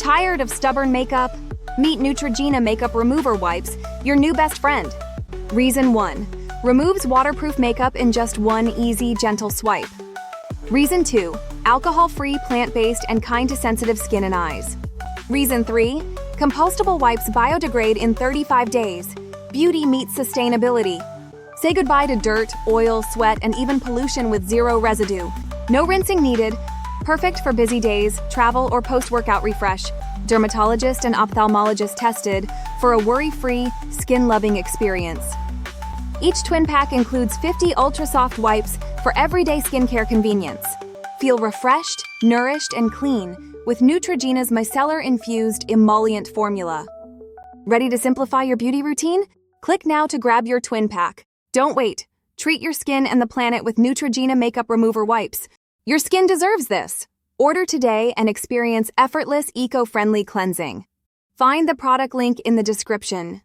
Tired of stubborn makeup? Meet Neutrogena Makeup Remover Wipes, your new best friend. Reason 1. Removes waterproof makeup in just one easy, gentle swipe. Reason 2. Alcohol-free, plant-based, and kind to sensitive skin and eyes. Reason 3. Compostable wipes biodegrade in 35 days. Beauty meets sustainability. Say goodbye to dirt, oil, sweat, and even pollution with zero residue. No rinsing needed. Perfect for busy days, travel, or post-workout refresh. Dermatologist and ophthalmologist tested for a worry-free, skin-loving experience. Each twin pack includes 50 ultra-soft wipes for everyday skincare convenience. Feel refreshed, nourished, and clean with Neutrogena's micellar-infused emollient formula. Ready to simplify your beauty routine? Click now to grab your twin pack. Don't wait. Treat your skin and the planet with Neutrogena Makeup Remover Wipes. Your skin deserves this. Order today and experience effortless, eco-friendly cleansing. Find the product link in the description.